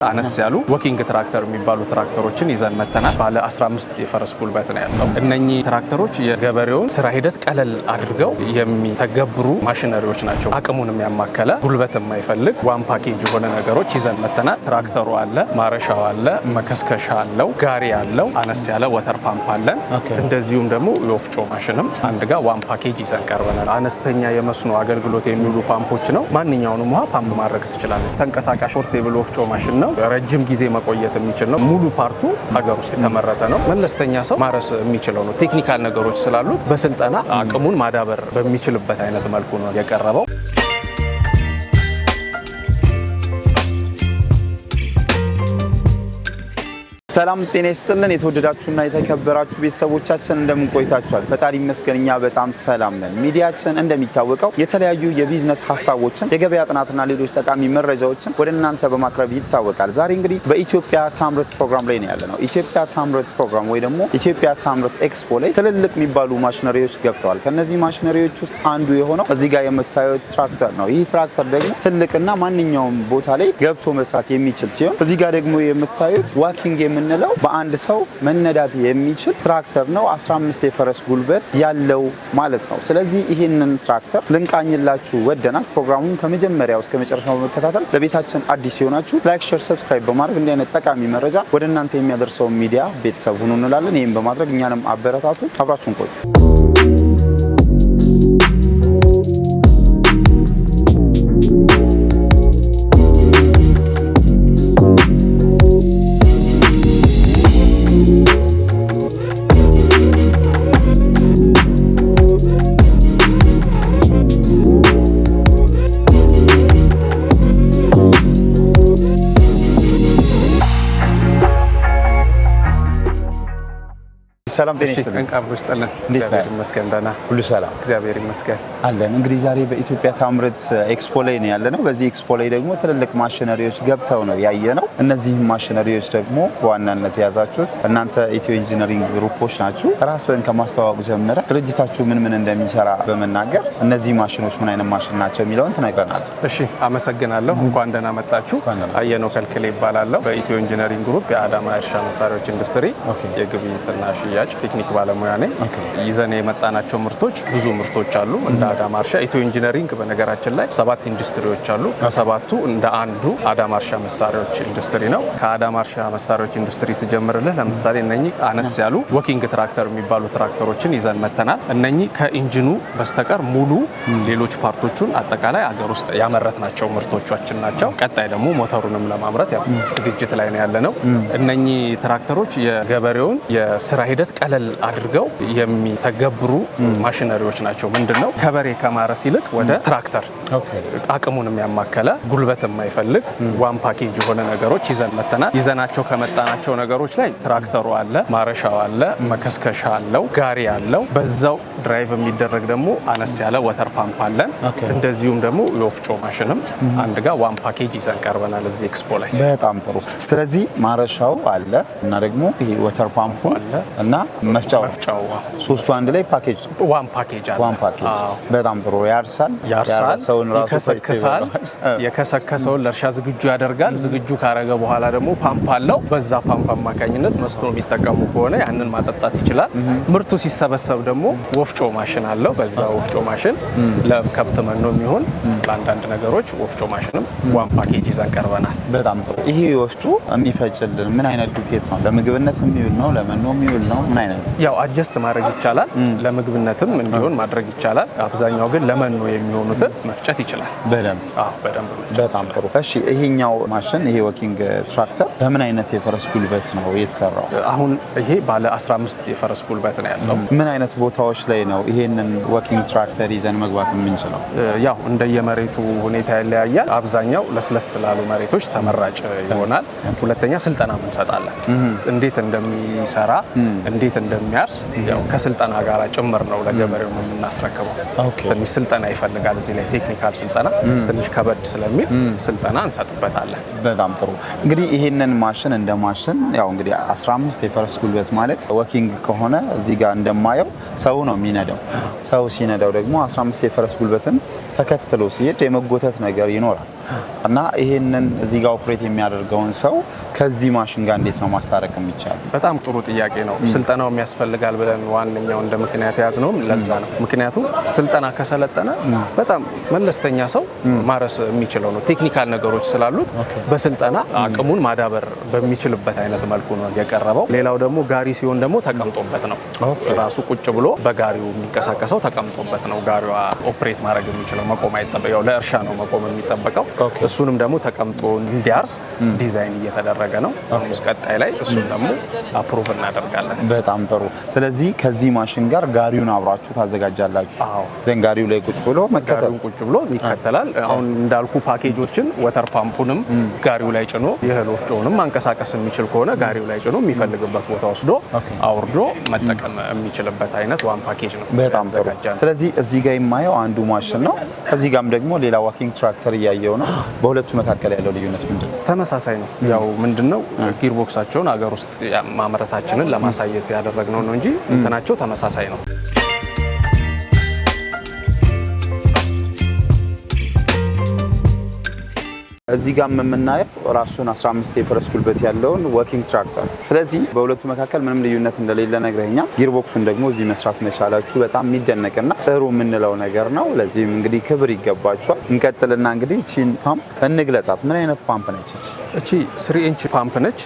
አነስ ያሉ ወኪንግ ትራክተር የሚባሉ ትራክተሮችን ይዘን መተናል። ባለ 15 የፈረስ ጉልበት ነው ያለው። እነኚህ ትራክተሮች የገበሬውን ስራ ሂደት ቀለል አድርገው የሚተገብሩ ማሽነሪዎች ናቸው። አቅሙን የሚያማከለ ጉልበት የማይፈልግ ዋን ፓኬጅ የሆነ ነገሮች ይዘን መተናል። ትራክተሩ አለ፣ ማረሻው አለ፣ መከስከሻ አለው፣ ጋሪ አለው፣ አነስ ያለ ወተር ፓምፕ አለን። እንደዚሁም ደግሞ የወፍጮ ማሽንም አንድ ጋር ዋን ፓኬጅ ይዘን ቀርበናል። አነስተኛ የመስኖ አገልግሎት የሚውሉ ፓምፖች ነው። ማንኛውንም ውሃ ፓምፕ ማድረግ ትችላለች። ተንቀሳቃሽ ፖርቴብል ወፍጮ ማሽን ነው። ረጅም ጊዜ መቆየት የሚችል ነው። ሙሉ ፓርቱ ሀገር ውስጥ የተመረተ ነው። መለስተኛ ሰው ማረስ የሚችለው ነው። ቴክኒካል ነገሮች ስላሉት በስልጠና አቅሙን ማዳበር በሚችልበት አይነት መልኩ ነው የቀረበው። ሰላም ጤና ይስጥልን። የተወደዳችሁና የተከበራችሁ ቤተሰቦቻችን እንደምን ቆይታችኋል? ፈጣሪ ይመስገን እኛ በጣም ሰላም ነን። ሚዲያችን እንደሚታወቀው የተለያዩ የቢዝነስ ሀሳቦችን፣ የገበያ ጥናትና ሌሎች ጠቃሚ መረጃዎችን ወደ እናንተ በማቅረብ ይታወቃል። ዛሬ እንግዲህ በኢትዮጵያ ታምርት ፕሮግራም ላይ ነው ያለነው። ኢትዮጵያ ታምርት ፕሮግራም ወይ ደግሞ ኢትዮጵያ ታምርት ኤክስፖ ላይ ትልልቅ የሚባሉ ማሽነሪዎች ገብተዋል። ከነዚህ ማሽነሪዎች ውስጥ አንዱ የሆነው እዚህ ጋር የምታዩት ትራክተር ነው። ይህ ትራክተር ደግሞ ትልቅና ማንኛውም ቦታ ላይ ገብቶ መስራት የሚችል ሲሆን እዚህ ጋር ደግሞ የምታዩት ዋኪንግ የምንለው በአንድ ሰው መነዳት የሚችል ትራክተር ነው። 15 የፈረስ ጉልበት ያለው ማለት ነው። ስለዚህ ይህንን ትራክተር ልንቃኝላችሁ ወደናል። ፕሮግራሙን ከመጀመሪያው እስከ መጨረሻው በመከታተል ለቤታችን አዲስ የሆናችሁ ላይክ፣ ሼር፣ ሰብስክራይብ በማድረግ እንዲህ አይነት ጠቃሚ መረጃ ወደ እናንተ የሚያደርሰው ሚዲያ ቤተሰብ ሁኑ እንላለን። ይህም በማድረግ እኛንም አበረታቱ። አብራችሁን ቆዩ። ሰላም ጤና ይስጥልን። እንቃም ውስጥልን እግዚአብሔር ይመስገን ደህና ሁሉ ሰላም እግዚአብሔር ይመስገን አለን። እንግዲህ ዛሬ በኢትዮጵያ ታምርት ኤክስፖ ላይ ነው ያለነው። በዚህ ኤክስፖ ላይ ደግሞ ትልልቅ ማሽነሪዎች ገብተው ነው ያየነው። እነዚህ ማሽነሪዎች ደግሞ በዋናነት የያዛችሁት እናንተ ኢትዮ ኢንጂነሪንግ ግሩፖች ናችሁ። ራስን ከማስተዋወቅ ጀምረ ድርጅታችሁ ምን እንደሚሰራ በመናገር እነዚህ ማሽኖች ምን አይነት ማሽን ናቸው የሚለውን ትነግረናል። እሺ፣ አመሰግናለሁ። እንኳን ደህና መጣችሁ። አየነው ከልክሌ ይባላለሁ። በኢትዮ ኢንጂነሪንግ ግሩፕ የአዳማ እርሻ መሳሪያዎች ኢንዱስትሪ የግብይትና ሽያጭ ቴክኒክ ባለሙያ ነኝ። ይዘን የመጣናቸው ምርቶች ብዙ ምርቶች አሉ። እንደ አዳማ እርሻ ኢትዮ ኢንጂነሪንግ በነገራችን ላይ 7 ኢንዱስትሪዎች አሉ። ከሰባቱ እንደ አንዱ አዳማ እርሻ መሳሪያዎች ኢንዱስትሪ ነው። ከአዳማ እርሻ መሳሪያዎች ኢንዱስትሪ ስጀምርልህ ለምሳሌ እነኚህ አነስ ያሉ ወኪንግ ትራክተር የሚባሉ ትራክተሮችን ይዘን መተናል። እነኚህ ከኢንጂኑ በስተቀር ሙሉ ሌሎች ፓርቶቹን አጠቃላይ አገር ውስጥ ያመረትናቸው ምርቶቻችን ናቸው። ቀጣይ ደግሞ ሞተሩንም ለማምረት ያው ዝግጅት ላይ ነው ያለነው። እነኚህ ትራክተሮች የገበሬውን የስራ ሂደት ቀለል አድርገው የሚተገብሩ ማሽነሪዎች ናቸው። ምንድነው ከበሬ ከማረስ ይልቅ ወደ ትራክተር አቅሙን የሚያማከለ ጉልበት የማይፈልግ ዋን ፓኬጅ የሆነ ነገሮች ይዘን መተናል። ይዘናቸው ከመጣናቸው ነገሮች ላይ ትራክተሩ አለ፣ ማረሻው አለ፣ መከስከሻ አለው፣ ጋሪ አለው። በዛው ድራይቭ የሚደረግ ደግሞ አነስ ያለ ወተር ፓምፕ አለን። እንደዚሁም ደግሞ የወፍጮ ማሽንም አንድ ጋር ዋን ፓኬጅ ይዘን ቀርበናል እዚህ ኤክስፖ ላይ። በጣም ጥሩ። ስለዚህ ማረሻው አለ እና ደግሞ ይሄ ወተር ፓምፑ አለ እና መፍጫው ሶስቱ አንድ ላይ ፓኬጅ ዋን ፓኬጅ አለ። ዋን ፓኬጅ በጣም ጥሩ። ያርሳል፣ ይከሰክሳል። የከሰከሰውን ለእርሻ ዝግጁ ያደርጋል። ዝግጁ ካረገ በኋላ ደግሞ ፓምፕ አለው። በዛ ፓምፕ አማካኝነት መስኖ የሚጠቀሙ ከሆነ ያንን ማጠጣት ይችላል። ምርቱ ሲሰበሰብ ደግሞ ወፍጮ ማሽን አለው። በዛ ወፍጮ ማሽን ለከብት መኖ የሚሆን ለአንዳንድ ነገሮች ወፍጮ ማሽንም ዋን ፓኬጅ ይዘን ቀርበናል። በጣም ጥሩ። ይሄ ወፍጮ የሚፈጭልን ምን አይነት ዱቄት ነው? ለምግብነት የሚውል ነው? ለመኖ የሚውል ነው? ምን አይነት? ያው አጀስት ማድረግ ይቻላል። ለምግብነትም እንዲሆን ማድረግ ይቻላል። አብዛኛው ግን ለመኖ የሚሆኑትን መፍጨት ይችላል። በደንብ በጣም ጥሩ። እሺ፣ ይሄኛው ማሽን ይሄ ወኪንግ ትራክተር በምን አይነት የፈረስ ጉልበት ነው የተሰራው? አሁን ይሄ ባለ 15 የፈረስ ጉልበት ነው ያለው። ምን አይነት ቦታዎች ላይ ነው ይሄንን ወኪንግ ትራክተር ይዘን መግባት የምንችለው? ያው እንደየመሬቱ ሁኔታ ይለያያል። አብዛኛው ለስለስ ላሉ መሬቶች ተመራጭ ይሆናል። ሁለተኛ ስልጠና እንሰጣለን። እንዴት እንደሚሰራ እንዴት እንደሚያርስ ያው ከስልጠና ጋር ጭምር ነው ለገበሬው የምናስረክበው። ትንሽ ስልጠና ይፈልጋል። እዚህ ላይ ቴክኒካል ስልጠና ትንሽ ከበድ ስለሚል ስልጠና እንሰጥበታለን። በጣም ጥሩ። እንግዲህ ይሄንን ማሽን እንደ ማሽን ያው እንግዲህ 15 የፈረስ ጉልበት ማለት ወኪንግ ከሆነ እዚህ ጋር እንደማየው ሰው ነው የሚነዳው። ሰው ሲነዳው ደግሞ 15 የፈረስ ጉልበትን ተከትሎ ሲሄድ የመጎተት ነገር ይኖራል። እና ይሄንን እዚህ ጋር ኦፕሬት የሚያደርገውን ሰው ከዚህ ማሽን ጋር እንዴት ነው ማስታረቅ የሚቻለው? በጣም ጥሩ ጥያቄ ነው። ስልጠናው የሚያስፈልጋል ብለን ዋነኛው እንደ ምክንያት ያዝነውም ለዛ ነው። ምክንያቱም ስልጠና ከሰለጠነ በጣም መለስተኛ ሰው ማረስ የሚችለው ነው። ቴክኒካል ነገሮች ስላሉት በስልጠና አቅሙን ማዳበር በሚችልበት አይነት መልኩ ነው የቀረበው። ሌላው ደግሞ ጋሪ ሲሆን ደግሞ ተቀምጦበት ነው ራሱ ቁጭ ብሎ በጋሪው የሚንቀሳቀሰው ተቀምጦበት ነው። ጋሪዋ ኦፕሬት ማድረግ የሚችለው መቆም አይጠበቀው፣ ለእርሻ ነው መቆም የሚጠበቀው። እሱንም ደግሞ ተቀምጦ እንዲያርስ ዲዛይን እየተደረገ ነው። ቀጣይ ላይ እሱን ደግሞ አፕሩቭ እናደርጋለን። በጣም ጥሩ። ስለዚህ ከዚህ ማሽን ጋር ጋሪውን አብራችሁ ታዘጋጃላችሁ? ዘን ጋሪው ላይ ቁጭ ብሎ ጋሪውን ቁጭ ብሎ ይከተላል። አሁን እንዳልኩ ፓኬጆችን ወተር ፓምፑንም ጋሪው ላይ ጭኖ የእህል ወፍጮውንም ማንቀሳቀስ የሚችል ከሆነ ጋሪው ላይ ጭኖ የሚፈልግበት ቦታ ወስዶ አውርዶ መጠቀም የሚችልበት አይነት ዋን ፓኬጅ ነው። በጣም ጥሩ። ስለዚህ እዚህ ጋር የማየው አንዱ ማሽን ነው። ከዚህ ጋርም ደግሞ ሌላ ዋኪንግ ትራክተር እያየው ነው። በሁለቱ መካከል ያለው ልዩነት ምንድነው? ተመሳሳይ ነው። ያው ምንድነው ጊርቦክሳቸውን አገር ውስጥ ማምረታችንን ለማሳየት ያደረግነው ነው እንጂ እንትናቸው ተመሳሳይ ነው። እዚህ ጋር የምናየው ራሱን 15 የፈረስ ጉልበት ያለውን ዋኪንግ ትራክተር። ስለዚህ በሁለቱ መካከል ምንም ልዩነት እንደሌለ ነግረኛል። ጊርቦክሱን ደግሞ እዚህ መስራት መቻላችሁ በጣም የሚደነቅና ጥሩ የምንለው ነገር ነው። ለዚህም እንግዲህ ክብር ይገባችኋል። እንቀጥልና እንግዲህ እቺን ፓምፕ እንግለጻት። ምን አይነት ፓምፕ ነች እቺ? 3 ኢንች ፓምፕ ነች።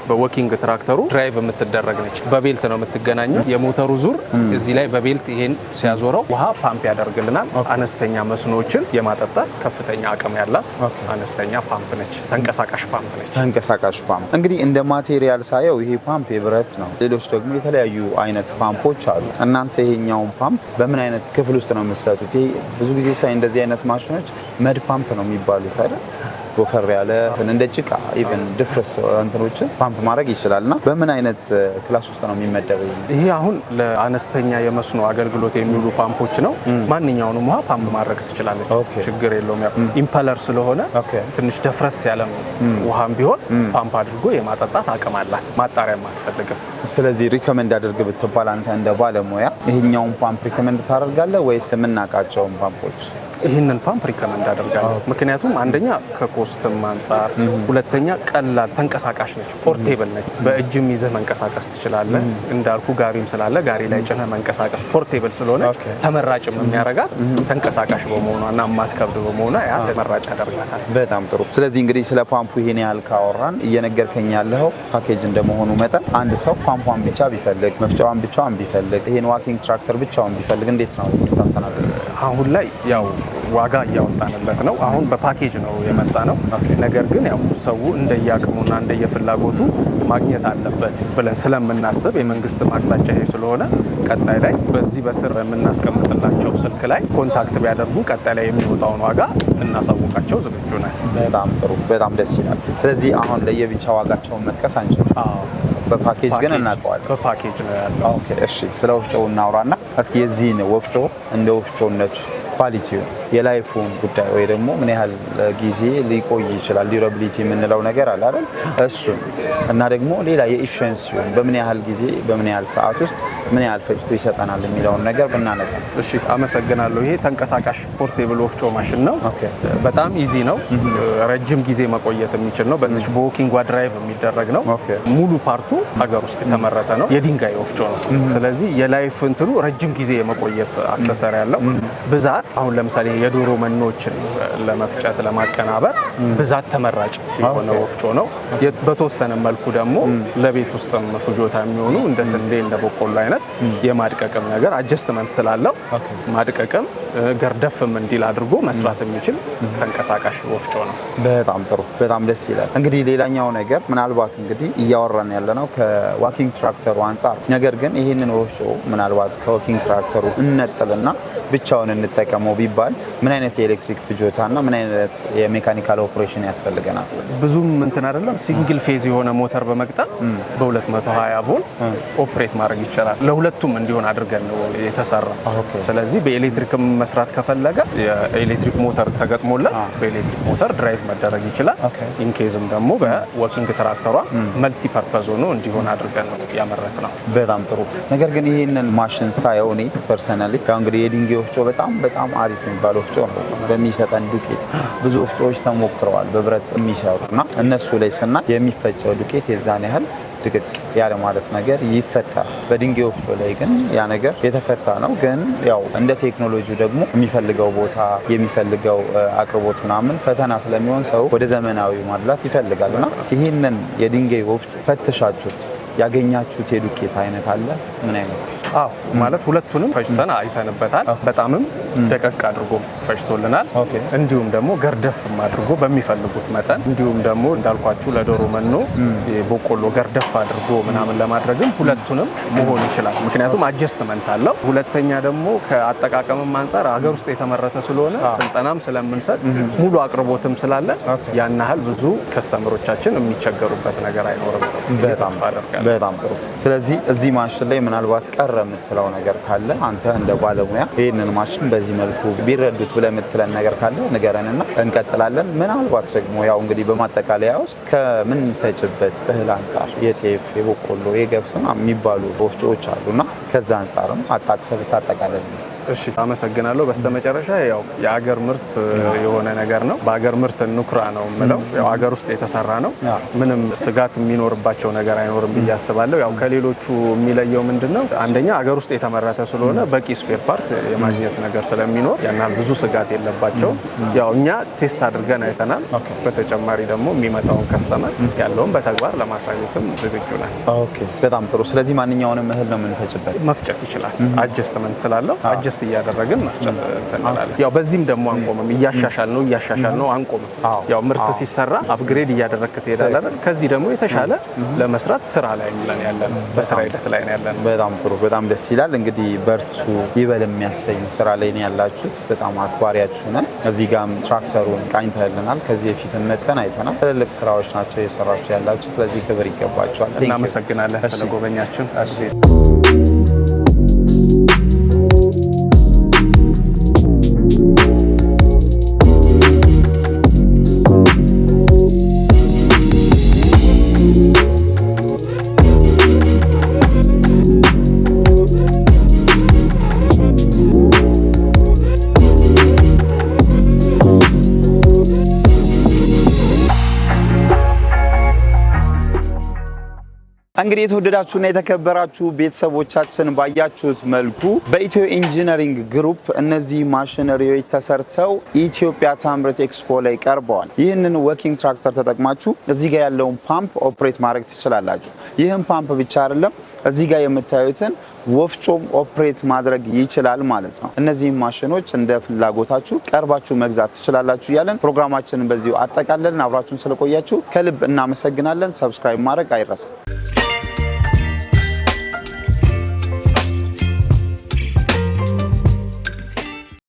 በዋኪንግ ትራክተሩ ድራይቭ የምትደረግ ነች። በቤልት ነው የምትገናኘው። የሞተሩ ዙር እዚህ ላይ በቤልት ይሄን ሲያዞረው ውሃ ፓምፕ ያደርግልናል። አነስተኛ መስኖዎችን የማጠጣት ከፍተኛ አቅም ያላት አነስተኛ ፓምፕ ነች። ተንቀሳቃሽ ፓምፕ ነች። ተንቀሳቃሽ ፓምፕ እንግዲህ እንደ ማቴሪያል ሳየው ይሄ ፓምፕ የብረት ነው። ሌሎች ደግሞ የተለያዩ አይነት ፓምፖች አሉ። እናንተ ይሄኛውን ፓምፕ በምን አይነት ክፍል ውስጥ ነው የምትሰጡት? ይሄ ብዙ ጊዜ ሳይ እንደዚህ አይነት ማሽኖች መድ ፓምፕ ነው የሚባሉት አይደል? ወፈር ያለ እንደ ጭቃ ኢቭን ድፍርስ እንትኖችን ፓምፕ ማድረግ ይችላልና በምን አይነት ክላስ ውስጥ ነው የሚመደበው? ይሄ አሁን ለአነስተኛ የመስኖ አገልግሎት የሚውሉ ፓምፖች ነው። ማንኛውንም ውሃ ፓምፕ ማድረግ ትችላለች። ችግር የለውም። ያው ኢምፐለር ስለሆነ ትንሽ ደፍረስ ያለ ውሃም ቢሆን ፓምፕ አድርጎ የማጠጣት አቅም አላት። ማጣሪያም አትፈልግም። ስለዚህ ሪከመንድ አድርግ ብትባል አንተ እንደ ባለሙያ ይሄኛውን ፓምፕ ሪከመንድ ታደርጋለህ ወይስ የምናውቃቸውን ፓምፖች? ይህንን ፓምፕ ሪከመንድ አደርጋለሁ። ምክንያቱም አንደኛ ከኮስትም አንጻር፣ ሁለተኛ ቀላል ተንቀሳቃሽ ነች፣ ፖርቴብል ነች። በእጅም ይዘህ መንቀሳቀስ ትችላለህ። እንዳልኩ ጋሪም ስላለ ጋሪ ላይ ጭነህ መንቀሳቀስ ፖርቴብል ስለሆነች ተመራጭም የሚያደርጋት ተንቀሳቃሽ በመሆኗ እና የማትከብድ በመሆኗ ያ ተመራጭ ያደርጋታል። በጣም ጥሩ። ስለዚህ እንግዲህ ስለ ፓምፑ ይሄን ያህል ካወራን እየነገርከኝ ያለው ፓኬጅ እንደመሆኑ መጠን አንድ ሰው ፓምፑን ብቻ ቢፈልግ፣ መፍጫዋን ብቻዋን ቢፈልግ፣ ይሄን ዋኪንግ ትራክተር ብቻውን ቢፈልግ እንዴት ነው ታስተናግዱት? አሁን ላይ ያው ዋጋ እያወጣንለት ነው። አሁን በፓኬጅ ነው የመጣ ነው። ነገር ግን ያው ሰው እንደየአቅሙና እንደየፍላጎቱ ማግኘት አለበት ብለን ስለምናስብ የመንግስት አቅጣጫ ይሄ ስለሆነ ቀጣይ ላይ በዚህ በስር የምናስቀምጥላቸው ስልክ ላይ ኮንታክት ቢያደርጉ ቀጣይ ላይ የሚወጣውን ዋጋ እናሳውቃቸው ዝግጁ ነን። በጣም ጥሩ፣ በጣም ደስ ይላል። ስለዚህ አሁን ለየብቻ ዋጋቸውን መጥቀስ አንችልም። በፓኬጅ ግን እናውቀዋለን። በፓኬጅ ነው ያለው። ኦኬ፣ እሺ። ስለ ወፍጮው እናውራና እስኪ የዚህን ወፍጮ እንደ ወፍጮነቱ ኳሊቲው የላይፉን ጉዳይ ወይ ደግሞ ምን ያህል ጊዜ ሊቆይ ይችላል ዲዩራቢሊቲ የምንለው ነገር አለ አይደል? እሱን እና ደግሞ ሌላ የኢፊሸንሲውን በምን ያህል ጊዜ በምን ያህል ሰዓት ውስጥ ምን ያህል ፈጭቶ ይሰጠናል የሚለውን ነገር ብናነሳ። እሺ፣ አመሰግናለሁ። ይሄ ተንቀሳቃሽ ፖርቴብል ወፍጮ ማሽን ነው። በጣም ኢዚ ነው። ረጅም ጊዜ መቆየት የሚችል ነው። በዚህ በዎኪንግ ድራይቭ የሚደረግ ነው። ሙሉ ፓርቱ ሀገር ውስጥ የተመረተ ነው። የድንጋይ ወፍጮ ነው። ስለዚህ የላይፍ እንትኑ ረጅም ጊዜ የመቆየት አክሰሰሪ ያለው ብዛት አሁን ለምሳሌ የዶሮ መኖችን ለመፍጨት ለማቀናበር ብዛት ተመራጭ የሆነ ወፍጮ ነው። በተወሰነ መልኩ ደግሞ ለቤት ውስጥ ፍጆታ የሚሆኑ እንደ ስንዴ እንደ በቆሎ አይነት የማድቀቅም ነገር አጀስትመንት ስላለው ማድቀቅም ገርደፍም እንዲል አድርጎ መስራት የሚችል ተንቀሳቃሽ ወፍጮ ነው። በጣም ጥሩ፣ በጣም ደስ ይላል። እንግዲህ ሌላኛው ነገር ምናልባት እንግዲህ እያወራን ያለነው ከዋኪንግ ትራክተሩ አንጻር፣ ነገር ግን ይህንን ወፍጮ ምናልባት ከዋኪንግ ትራክተሩ እንነጥልና ብቻውን እንጠቀመው ቢባል ምን አይነት የኤሌክትሪክ ፍጆታና ምን አይነት የሜካኒካል ኦፕሬሽን ያስፈልገናል? ብዙም እንትን አይደለም። ሲንግል ፌዝ የሆነ ሞተር በመግጠም በ220 ቮልት ኦፕሬት ማድረግ ይቻላል። ለሁለቱም እንዲሆን አድርገን ነው የተሰራ። ስለዚህ በኤሌክትሪክም መስራት ከፈለገ የኤሌክትሪክ ሞተር ተገጥሞለት በኤሌክትሪክ ሞተር ድራይቭ መደረግ ይችላል። ኢንኬዝም ደግሞ በዋኪንግ ትራክተሯ መልቲ ፐርፐዝ ሆኖ እንዲሆን አድርገን ነው ያመረት ነው። በጣም ጥሩ። ነገር ግን ይህንን ማሽን ሳየው እኔ ፐርሰናሊ እንግዲህ የድንጋይ ወፍጮ በጣም በጣም አሪፍ የሚባል ወፍጮ ነው። በሚሰጠን ዱቄት ብዙ ወፍጮዎች ተሞክረዋል በብረት የሚሰሩና እነሱ ላይ ስናይ የሚፈጨው ዱቄት የዛን ያህል ድቅቅ ያለ ማለት ነገር ይፈታል። በድንጋይ ወፍጮ ላይ ግን ያ ነገር የተፈታ ነው። ግን ያው እንደ ቴክኖሎጂው ደግሞ የሚፈልገው ቦታ የሚፈልገው አቅርቦት ምናምን ፈተና ስለሚሆን ሰው ወደ ዘመናዊ ማድላት ይፈልጋልና ይህንን የድንጋይ ወፍጮ ፈትሻችሁት ያገኛችሁት የዱቄት አይነት አለ? ምን አይነት? አዎ ማለት ሁለቱንም ፈጭተን አይተንበታል። በጣምም ደቀቅ አድርጎ ፈጭቶልናል። እንዲሁም ደግሞ ገርደፍም አድርጎ በሚፈልጉት መጠን እንዲሁም ደግሞ እንዳልኳችሁ ለዶሮ መኖ በቆሎ ገርደፍ አድርጎ ምናምን ለማድረግም ሁለቱንም መሆን ይችላል። ምክንያቱም አጀስትመንት አለው። ሁለተኛ ደግሞ ከአጠቃቀምም አንፃር ሀገር ውስጥ የተመረተ ስለሆነ ስልጠናም ስለምንሰጥ ሙሉ አቅርቦትም ስላለ ያን ያህል ብዙ ከስተመሮቻችን የሚቸገሩበት ነገር አይኖርም። ተስፋ አደርጋለሁ። በጣም ጥሩ። ስለዚህ እዚህ ማሽን ላይ ምናልባት ቀረ የምትለው ነገር ካለ አንተ እንደ ባለሙያ ይህንን ማሽን በዚህ መልኩ ቢረዱት ብለህ የምትለን ነገር ካለ ንገረንና እንቀጥላለን። ምናልባት ደግሞ ያው እንግዲህ በማጠቃለያ ውስጥ ከምንፈጭበት እህል አንጻር የጤፍ፣ የበቆሎ፣ የገብስ የሚባሉ ወፍጮዎች አሉና ከዛ አንጻርም አጣቅሰህ ብታጠቃለል። እሺ አመሰግናለሁ። በስተመጨረሻ ያው የሀገር ምርት የሆነ ነገር ነው። በሀገር ምርት እንኩራ ነው የምለው። ያው ሀገር ውስጥ የተሰራ ነው። ምንም ስጋት የሚኖርባቸው ነገር አይኖርም ብዬ አስባለሁ። ያው ከሌሎቹ የሚለየው ምንድነው? አንደኛ ሀገር ውስጥ የተመረተ ስለሆነ በቂ ስፔር ፓርት የማግኘት ነገር ስለሚኖር ያናል ብዙ ስጋት የለባቸው። ያው እኛ ቴስት አድርገን አይተናል። በተጨማሪ ደግሞ የሚመጣውን ከስተመር ያለውን በተግባር ለማሳየትም ዝግጁ ነን። ኦኬ በጣም ጥሩ። ስለዚህ ማንኛውንም እህል ነው የምንፈጭበት? መፍጨት ይችላል። አጀስትመንት ስላለው አጀስት እያደረግን መፍጨት እንላለን። ያው በዚህም ደግሞ አንቆምም። እያሻሻል ነው አንቆምም። ያው ምርት ሲሰራ አፕግሬድ እያደረግክ ትሄዳለህ። ከዚህ ደግሞ የተሻለ ለመስራት ስራ ላይ ነን ያለነው፣ በስራ ሂደት ላይ ነን ያለነው። በጣም ጥሩ፣ በጣም ደስ ይላል። እንግዲህ በርቱ ይበል የሚያሰኝ ስራ ላይ ነው ያላችሁት። በጣም አክባሪያችሁ ነን። እዚህ ጋርም ትራክተሩን ቃኝተልናል። ከዚህ በፊት መተን አይተናል። ትልልቅ ስራዎች ናቸው የሰራችሁ ያላችሁት። ለዚህ ክብር ይገባችኋል። እናመሰግናለን ስለጎበኛችን። እንግዲህ የተወደዳችሁና የተከበራችሁ ቤተሰቦቻችን ባያችሁት መልኩ በኢትዮ ኢንጂነሪንግ ግሩፕ እነዚህ ማሽነሪዎች ተሰርተው ኢትዮጵያ ታምርት ኤክስፖ ላይ ቀርበዋል። ይህንን ወኪንግ ትራክተር ተጠቅማችሁ እዚህ ጋር ያለውን ፓምፕ ኦፕሬት ማድረግ ትችላላችሁ። ይህን ፓምፕ ብቻ አይደለም እዚህ ጋር የምታዩትን ወፍጮም ኦፕሬት ማድረግ ይችላል ማለት ነው። እነዚህ ማሽኖች እንደ ፍላጎታችሁ ቀርባችሁ መግዛት ትችላላችሁ እያለን ፕሮግራማችንን በዚሁ አጠቃለን። አብራችሁን ስለቆያችሁ ከልብ እናመሰግናለን። ሰብስክራይብ ማድረግ አይረሳም።